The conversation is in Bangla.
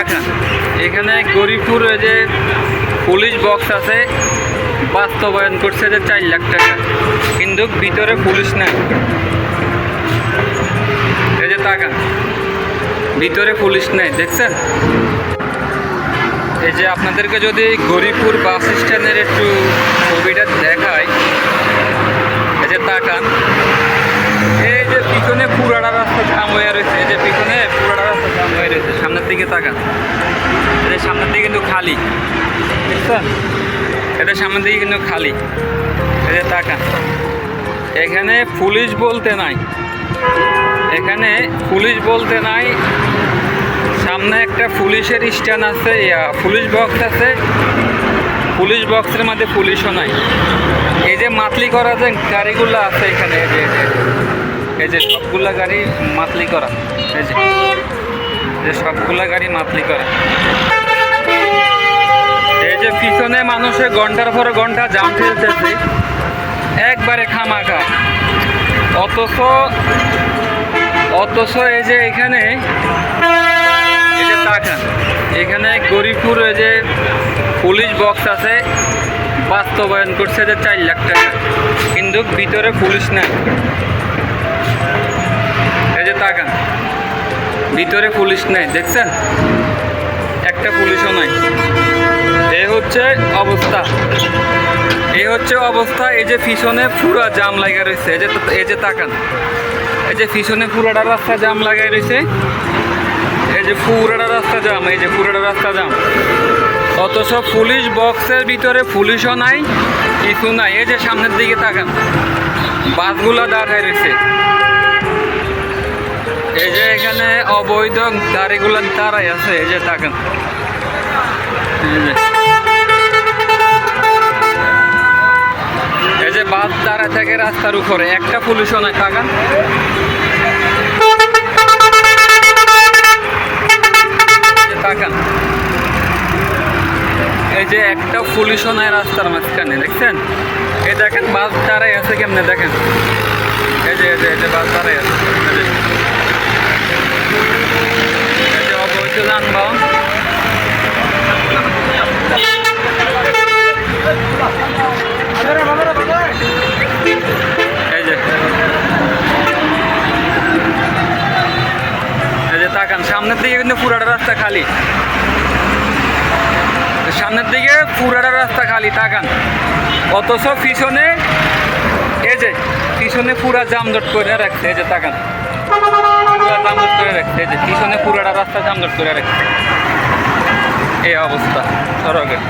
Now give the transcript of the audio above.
তাকান, এখানে গরিপুর যে পুলিশ বক্স আছে বাস্তবায়ন করছে যে 4 লাখ টাকা, কিন্তু ভিতরে পুলিশ নাই। এই যে তাকান, ভিতরে পুলিশ নাই, দেখছেন? এই যে আপনাদেরকে যদি গরিপুর বাস স্ট্যান্ডের একটু ছবিটা দেখায়, এই যে তাকান, এই যে পিছনে পুরাটা রাস্তা জাম হয়ে রয়েছে, এই যে পিছনে পুরাটা রাস্তা জাম হয়ে রয়েছে। সামনের দিকে তাকান, এই যে সামনের দিকে কিন্তু খালি, বুঝছেন? এটা সামনের দিকে কিন্তু খালি। এই যে তাকান, এখানে পুলিশ বলতে নাই, এখানে পুলিশ বলতে নাই। সামনে একটা পুলিশের স্ট্যান্ড আছে, পুলিশ বক্স আছে, পুলিশ বক্সের মধ্যে পুলিশও নাই। এই যে মাতলি করা যে গাড়িগুলো আছে এখানে, এই যে সবগুলা গাড়ি মাতলি করা, এই যে সবগুলা গাড়ি মাতলি করা। এই যে পিছনে মানুষে ঘন্টার পর ঘন্টা জাম ফেলতেছে একবারে খামাখা, অথচ এই যে এখানে, এই যে তাকান, এখানে গরিপুর যে পুলিশ বক্স আছে বাস্তবায়ন করছে যে 4 লাখ টাকা, কিন্তু ভিতরে পুলিশ নাই। এই যে তাকান, ভিতরে পুলিশ নাই, দেখছেন? একটা পুলিশও নাই। এই হচ্ছে অবস্থা, এই হচ্ছে অবস্থা। এই যে পিছনে পুরা জাম লাগা রয়েছে, এই যে তাকান, এই যে পিছনে পুরাটা রাস্তা জাম লাগাই রয়েছে, এই যে পুরাটা রাস্তা জাম, এই যে পুরাটা রাস্তা জাম। অথচ পুলিশ বক্সের ভিতরে পুলিশও নাই, কিছু নাই। এই যে সামনের দিকে তাকান, বাসগুলা দাঁড়ায় রয়েছে। এই যে এখানে অবৈধ গাড়িগুলো দাঁড়াই আছে, এই যে তাকান, এই যে বাস দাঁড়ায় থাকে রাস্তার উপরে, একটা পুলিশও নাই। তাকান, তাকান, এই যে একটা পুলিশও নাই রাস্তার মাঝখানে, দেখছেন? এই দেখেন বাস দাঁড়াই আছে কেমনে, দেখেন, এই যে বাস দাঁড়াই আছে, এই যে অবৈধ যানবাহন। এই যে তাকান, সামনের দিকে কিন্তু পুরাটা রাস্তা খালি, সামনের দিকে পুরাটা রাস্তা খালি, তাকান। অথচ পিছনে, এই যে পিছনে পুরা জামজট করে রাখছে, এই যে তাকান, পুরা জামজট করে রাখছে, এই যে পিছনে পুরাটা রাস্তা জামজট করে রাখছে। এই অবস্থা সড়কের।